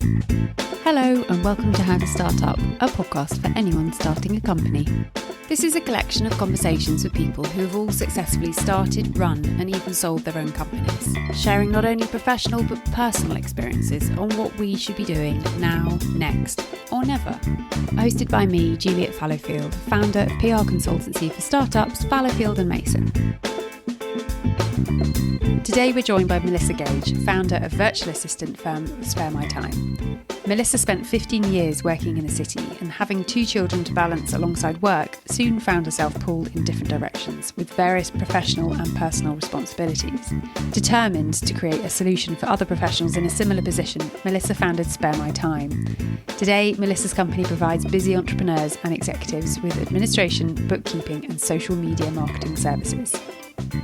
Hello and welcome to How to Start Up, a podcast for anyone starting a company. This is a collection of conversations with people who have all successfully started, run and even sold their own companies, sharing not only professional but personal experiences on what we should be doing now, next or never. Hosted by me, Juliet Fallowfield, founder of PR consultancy for startups Fallowfield and Mason. Today we're joined by Melissa Gage, founder of virtual assistant firm SpareMyTime. Melissa spent 15 years working in a city and having 2 children to balance alongside work, soon found herself pulled in different directions with various professional and personal responsibilities. Determined to create a solution for other professionals in a similar position, Melissa founded SpareMyTime. Today, Melissa's company provides busy entrepreneurs and executives with administration, bookkeeping and social media marketing services.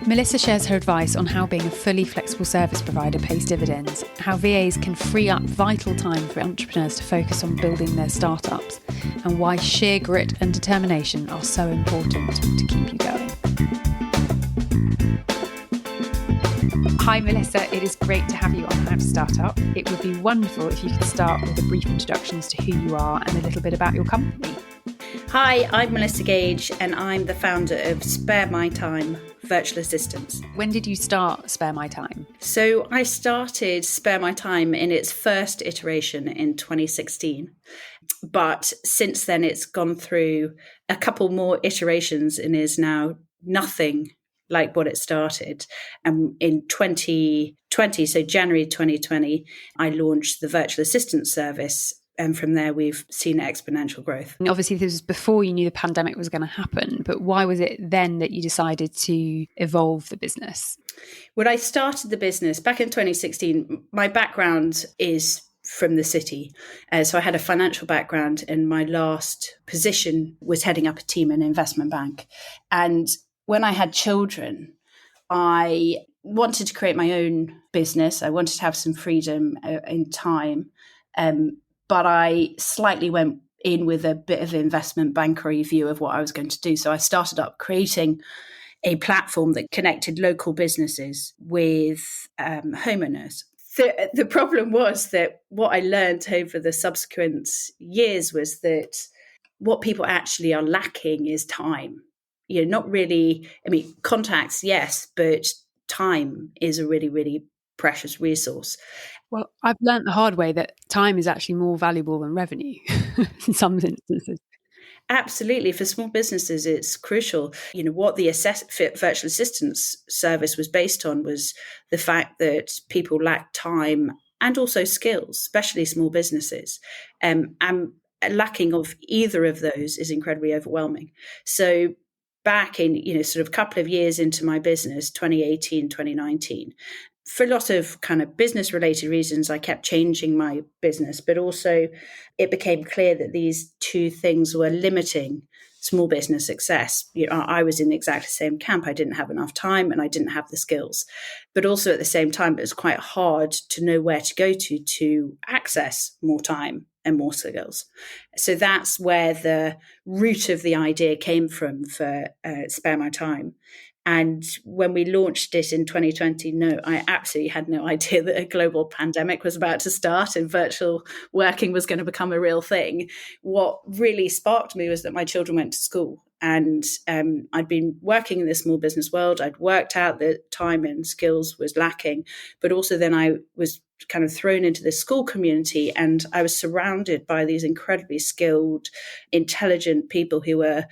Melissa shares her advice on how being a fully flexible service provider pays dividends, how VAs can free up vital time for entrepreneurs to focus on building their startups, and why sheer grit and determination are so important to keep you going. Hi Melissa, it is great to have you on How to Start Up. It would be wonderful if you could start with a brief introduction as to who you are and a little bit about your company. Hi, I'm Melissa Gage and I'm the founder of SpareMyTime Virtual Assistants. When did you start SpareMyTime? So I started SpareMyTime in its first iteration in 2016. But since then it's gone through a couple more iterations and is now nothing like what it started. And in 2020, so January 2020, I launched the virtual assistant service. And from there, we've seen exponential growth. And obviously, this was before you knew the pandemic was going to happen. But why was it then that you decided to evolve the business? When I started the business back in 2016, my background is from the city. So I had a financial background and my last position was heading up a team in an investment bank. And when I had children, I wanted to create my own business. I wanted to have some freedom in time. But I slightly went in with a bit of investment bankery view of what I was going to do. So I started up creating a platform that connected local businesses with homeowners. The problem was that what I learned over the subsequent years was that what people actually are lacking is time. You know, not really, contacts, yes, but time is a really, really precious resource. Well, I've learned the hard way that time is actually more valuable than revenue in some instances. Absolutely. For small businesses, it's crucial. You know, what the virtual assistance service was based on was the fact that people lack time and also skills, especially small businesses. And lacking of either of those is incredibly overwhelming. So back in, sort of a couple of years into my business, 2018, 2019, for a lot of kind of business related reasons, I kept changing my business, but also it became clear that these two things were limiting small business success. I was in exactly the same camp. I didn't have enough time and I didn't have the skills, but also at the same time, it was quite hard to know where to go to access more time and more skills. So that's where the root of the idea came from for SpareMyTime. And when we launched it in 2020, I absolutely had no idea that a global pandemic was about to start and virtual working was going to become a real thing. What really sparked me was that my children went to school and I'd been working in the small business world. I'd worked out that time and skills was lacking, but also then I was kind of thrown into the school community and I was surrounded by these incredibly skilled, intelligent people who were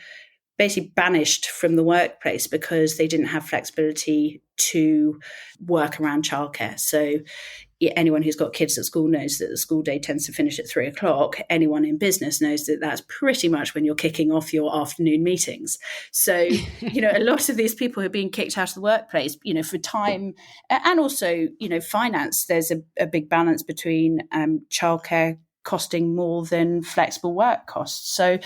basically banished from the workplace because they didn't have flexibility to work around childcare. So anyone who's got kids at school knows that the school day tends to finish at 3:00. Anyone in business knows that that's pretty much when you're kicking off your afternoon meetings. So, a lot of these people who are being kicked out of the workplace, for time and also, finance, there's a big balance between childcare costing more than flexible work costs. So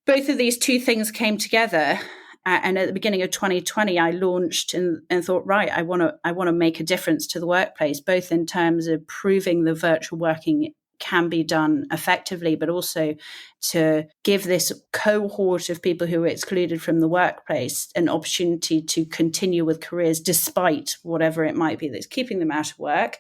both of these two things came together. And at the beginning of 2020, I launched and thought, right, I want to make a difference to the workplace, both in terms of proving the virtual working can be done effectively, but also to give this cohort of people who are excluded from the workplace an opportunity to continue with careers despite whatever it might be that's keeping them out of work.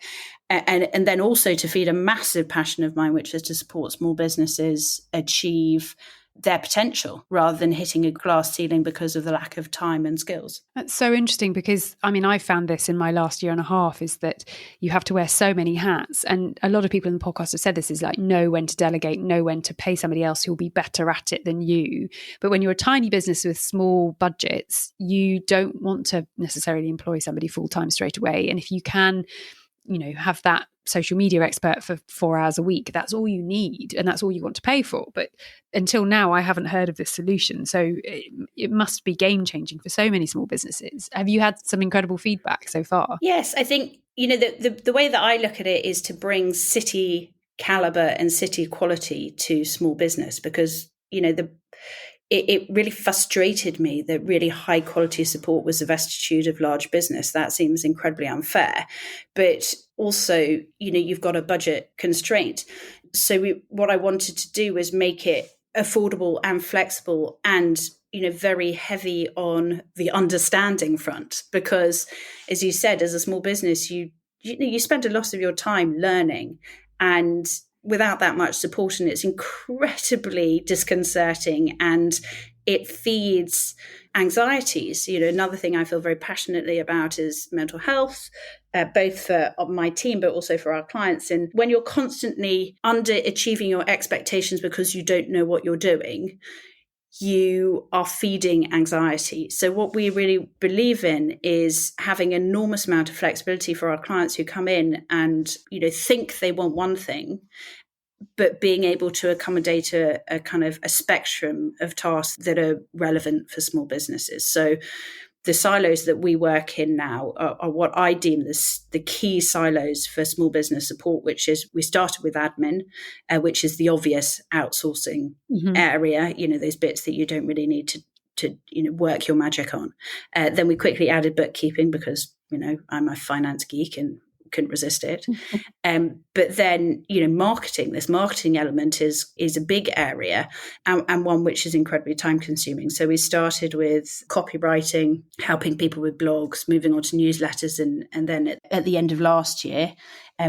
and then also to feed a massive passion of mine, which is to support small businesses achieve their potential rather than hitting a glass ceiling because of the lack of time and skills. That's so interesting because, I mean, I found this in my last year and a half, is that you have to wear so many hats. And a lot of people in the podcast have said this, is like, know when to delegate, know when to pay somebody else who'll be better at it than you. But when you're a tiny business with small budgets, you don't want to necessarily employ somebody full-time straight away. And if you can, have that social media expert for 4 hours a week, that's all you need and that's all you want to pay for. But until now, I haven't heard of this solution. So it must be game changing for so many small businesses. Have you had some incredible feedback so far? Yes, I think, the way that I look at it is to bring city caliber and city quality to small business, because, it really frustrated me that really high quality support was a vestitude of large business. That seems incredibly unfair. But also, you've got a budget constraint. So what I wanted to do was make it affordable and flexible and, very heavy on the understanding front. Because, as you said, as a small business, you spend a lot of your time learning, and without that much support, and it's incredibly disconcerting and it feeds anxieties. Another thing I feel very passionately about is mental health, both for my team, but also for our clients. And when you're constantly underachieving your expectations because you don't know what you're doing, you are feeding anxiety. So what we really believe in is having an enormous amount of flexibility for our clients who come in and, think they want one thing, but being able to accommodate a kind of a spectrum of tasks that are relevant for small businesses. So the silos that we work in now are what I deem the key silos for small business support, which is, we started with admin, which is the obvious outsourcing area, those bits that you don't really need to work your magic on. Then we quickly added bookkeeping because, I'm a finance geek and couldn't resist it. But then, marketing, this marketing element is a big area and one which is incredibly time consuming. So we started with copywriting, helping people with blogs, moving on to newsletters. And then at the end of last year,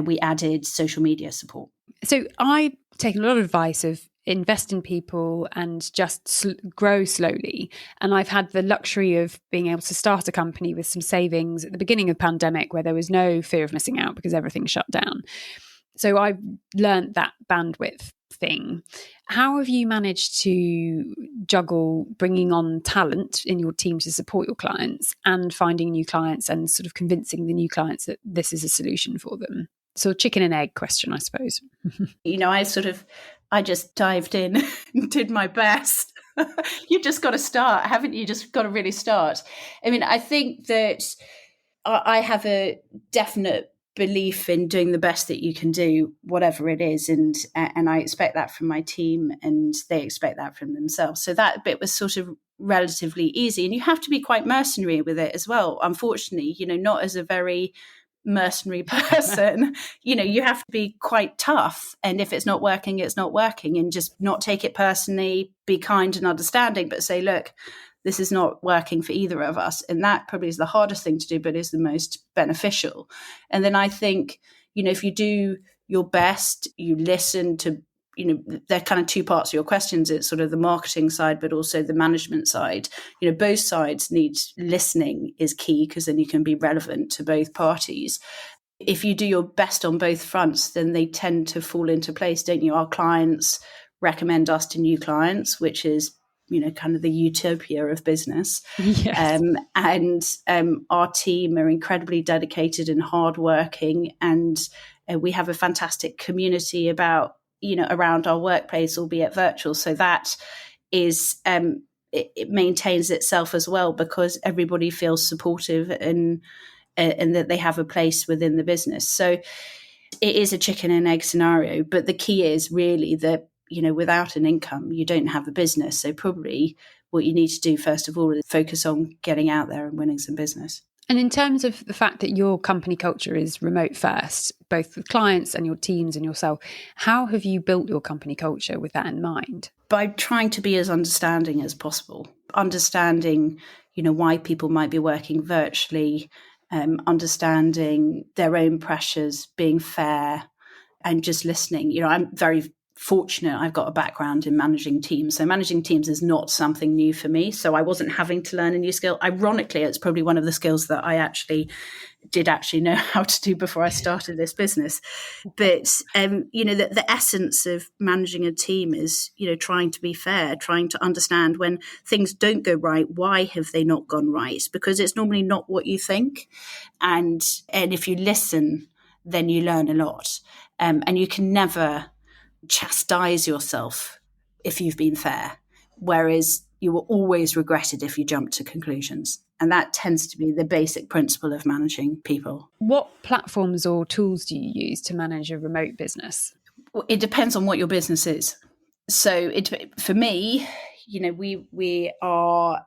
we added social media support. So I've taken a lot of advice of invest in people and just grow slowly. And I've had the luxury of being able to start a company with some savings at the beginning of the pandemic, where there was no fear of missing out because everything shut down. So I've learned that bandwidth thing. How have you managed to juggle bringing on talent in your team to support your clients and finding new clients and sort of convincing the new clients that this is a solution for them? So chicken and egg question, I suppose. I just dived in and did my best. You've just got to start, haven't you? Just got to really start. I mean, I think that I have a definite belief in doing the best that you can do, whatever it is. And I expect that from my team, and they expect that from themselves. So that bit was sort of relatively easy. And you have to be quite mercenary with it as well. Unfortunately, not as a very mercenary person, you have to be quite tough, and if it's not working, it's not working, and just not take it personally, be kind and understanding, but say, look, this is not working for either of us. And that probably is the hardest thing to do, but is the most beneficial. And then I think, if you do your best, you listen to, there are kind of two parts of your questions. It's sort of the marketing side, but also the management side. Both sides need listening is key, because then you can be relevant to both parties. If you do your best on both fronts, then they tend to fall into place, don't you? Our clients recommend us to new clients, which is, kind of the utopia of business. Yes. And our team are incredibly dedicated and hardworking, and we have a fantastic community around our workplace, albeit virtual. So that is, it maintains itself as well, because everybody feels supportive and that they have a place within the business. So it is a chicken and egg scenario, but the key is really that, without an income, you don't have a business. So probably what you need to do, first of all, is focus on getting out there and winning some business. And in terms of the fact that your company culture is remote first, both with clients and your teams and yourself, how have you built your company culture with that in mind? By trying to be as understanding as possible, understanding, why people might be working virtually, understanding their own pressures, being fair, and just listening. I'm very fortunate. I've got a background in managing teams. So managing teams is not something new for me. So I wasn't having to learn a new skill. Ironically, it's probably one of the skills that I did know how to do before I started this business. But, the essence of managing a team is, trying to be fair, trying to understand when things don't go right, why have they not gone right? Because it's normally not what you think. And if you listen, then you learn a lot. And you can never chastise yourself if you've been fair, whereas you will always regret it if you jump to conclusions. And that tends to be the basic principle of managing people. What platforms or tools do you use to manage a remote business? It depends on what your business is. So for me, we are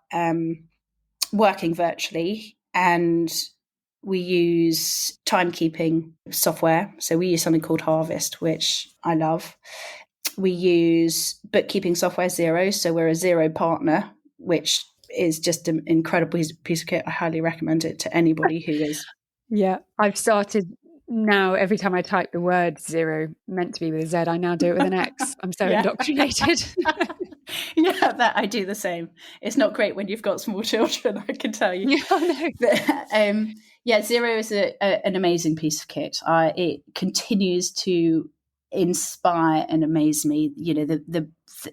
working virtually, and we use timekeeping software. So we use something called Harvest, which I love. We use bookkeeping software Xero. So we're a Xero partner, which is just an incredible piece of kit. I highly recommend it to anybody who is. Yeah, I've started now. Every time I type the word zero, meant to be with a Z, I now do it with an X. I'm so indoctrinated. Yeah, that I do the same. It's not great when you've got small children, I can tell you. Yeah, I know. But, Xero is an amazing piece of kit. It continues to inspire and amaze me.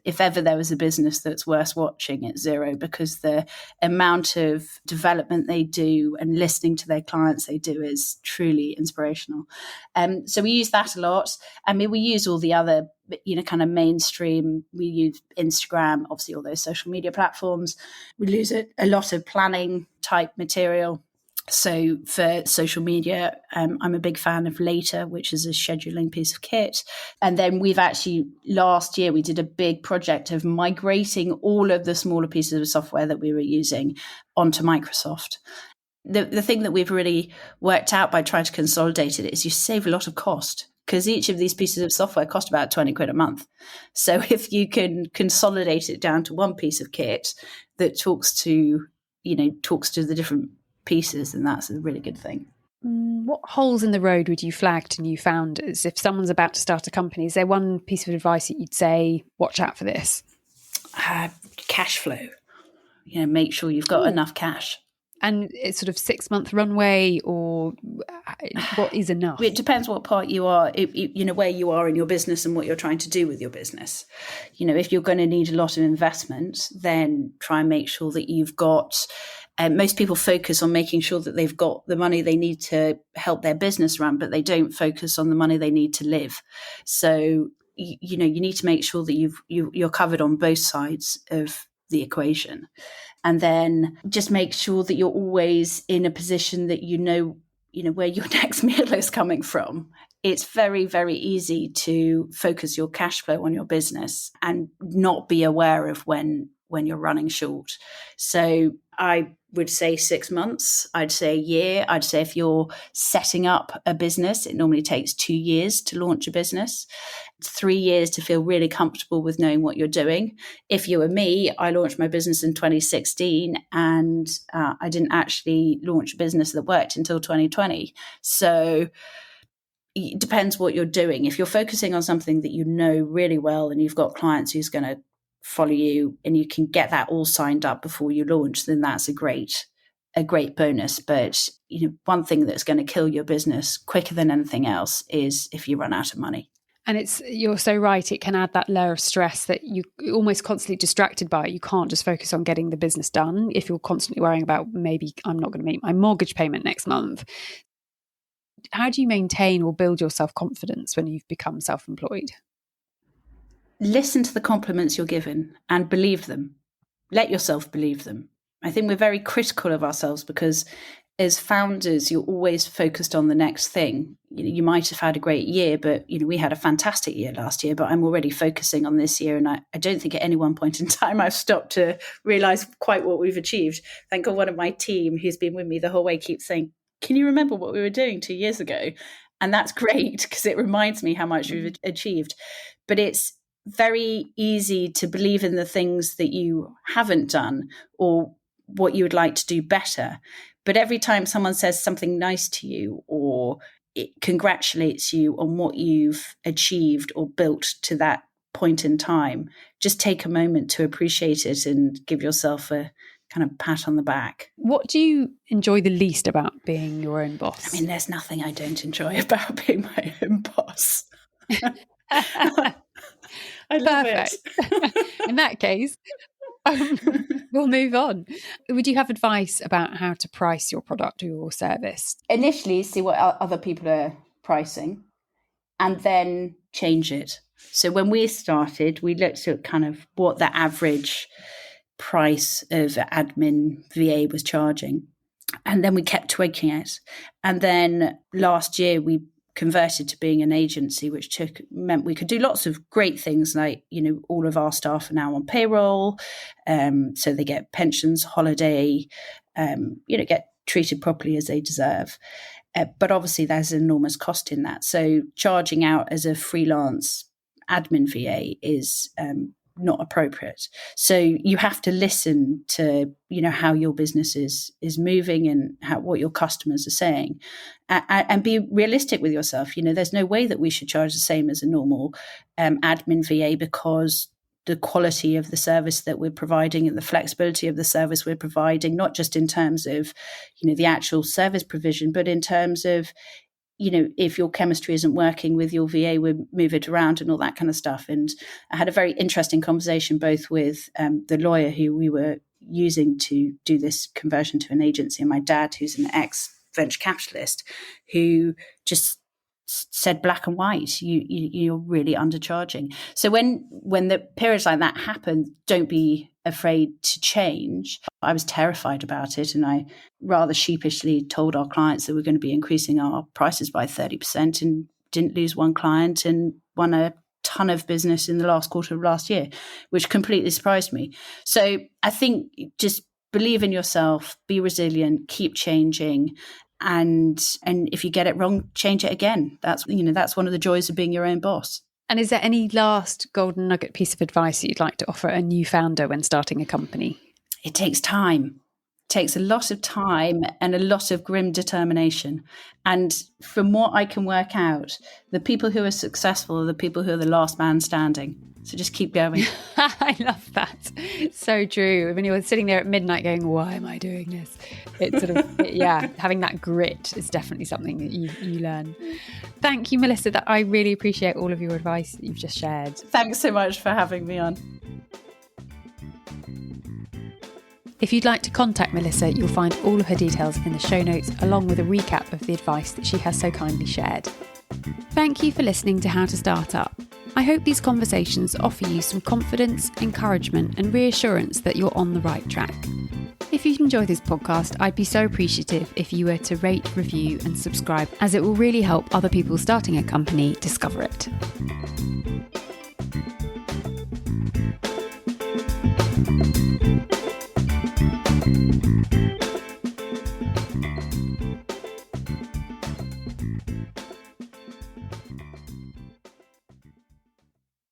If ever there was a business that's worth watching, it's Xero, because the amount of development they do and listening to their clients they do is truly inspirational. So we use that a lot. I mean, we use all the other, kind of mainstream. We use Instagram, obviously all those social media platforms. We use a lot of planning type material. So for social media, I'm a big fan of Later, which is a scheduling piece of kit. And then we've actually, last year, we did a big project of migrating all of the smaller pieces of software that we were using onto Microsoft. The thing that we've really worked out by trying to consolidate it is you save a lot of cost, because each of these pieces of software cost about 20 quid a month. So if you can consolidate it down to one piece of kit that talks to the different pieces, and that's a really good thing. What holes in the road would you flag to new founders if someone's about to start a company? Is there one piece of advice that you'd say, watch out for this? Cash flow. Make sure you've got enough cash. And it's sort of 6-month runway, or what is enough? It depends what part you are, where you are in your business and what you're trying to do with your business. If you're going to need a lot of investment, then try and make sure that you've got. Most people focus on making sure that they've got the money they need to help their business run, but they don't focus on the money they need to live. So, you need to make sure that you're covered on both sides of the equation. And then just make sure that you're always in a position that where your next meal is coming from. It's very, very easy to focus your cash flow on your business and not be aware of when you're running short. So I would say 6 months. I'd say a year. I'd say if you're setting up a business, it normally takes 2 years to launch a business. 3 years to feel really comfortable with knowing what you're doing. If you were me, I launched my business in 2016, and I didn't actually launch a business that worked until 2020. So it depends what you're doing. If you're focusing on something that you know really well and you've got clients who's going to follow you and you can get that all signed up before you launch, then that's a great bonus. But one thing that's going to kill your business quicker than anything else is if you run out of money. And you're so right, it can add that layer of stress that you're almost constantly distracted by. You can't just focus on getting the business done if you're constantly worrying about, maybe I'm not going to make my mortgage payment next month. How do you maintain or build your self-confidence when you've become self-employed? Listen to the compliments you're given and believe them. Let yourself believe them. I think we're very critical of ourselves because as founders, you're always focused on the next thing. You might have had a great year, but we had a fantastic year last year, but I'm already focusing on this year. And I don't think at any one point in time I've stopped to realize quite what we've achieved. Thank God one of my team who's been with me the whole way keeps saying, can you remember what we were doing 2 years ago? And that's great because it reminds me how much we've achieved. But it's very easy to believe in the things that you haven't done or what you would like to do better. But every time someone says something nice to you or it congratulates you on what you've achieved or built to that point in time, just take a moment to appreciate it and give yourself a kind of pat on the back. What do you enjoy the least about being your own boss? I mean, there's nothing I don't enjoy about being my own boss. I love it. In that case, we'll move on. Would you have advice about how to price your product or your service? Initially, see what other people are pricing and then change it. So when we started, we looked at kind of what the average price of admin VA was charging. And then we kept tweaking it. And then last year, we converted to being an agency, which meant we could do lots of great things like, all of our staff are now on payroll. So they get pensions, holiday, get treated properly as they deserve. But obviously there's an enormous cost in that. So charging out as a freelance admin VA is not appropriate. So you have to listen to, how your business is moving and what your customers are saying, and be realistic with yourself. There's no way that we should charge the same as a normal admin VA, because the quality of the service that we're providing and the flexibility of the service we're providing, not just in terms of, the actual service provision, but in terms of, if your chemistry isn't working with your VA, we'll move it around and all that kind of stuff. And I had a very interesting conversation both with the lawyer who we were using to do this conversion to an agency, and my dad, who's an ex-venture capitalist, who just said black and white, you're really undercharging. So when the periods like that happen, don't be afraid to change. I was terrified about it, and I rather sheepishly told our clients that we're going to be increasing our prices by 30%, and didn't lose one client and won a ton of business in the last quarter of last year, which completely surprised me. So I think just believe in yourself, be resilient, keep changing. And if you get it wrong, change it again. That's one of the joys of being your own boss. And is there any last golden nugget piece of advice that you'd like to offer a new founder when starting a company? It takes time. It takes a lot of time and a lot of grim determination. And from what I can work out, the people who are successful are the people who are the last man standing. So just keep going. I love that. So true. When you're sitting there at midnight going, why am I doing this? It's sort of, having that grit is definitely something that you learn. Thank you, Melissa. I really appreciate all of your advice that you've just shared. Thanks so much for having me on. If you'd like to contact Melissa, you'll find all of her details in the show notes, along with a recap of the advice that she has so kindly shared. Thank you for listening to How to Start Up. I hope these conversations offer you some confidence, encouragement, and reassurance that you're on the right track. If you enjoy this podcast, I'd be so appreciative if you were to rate, review, and subscribe, as it will really help other people starting a company discover it.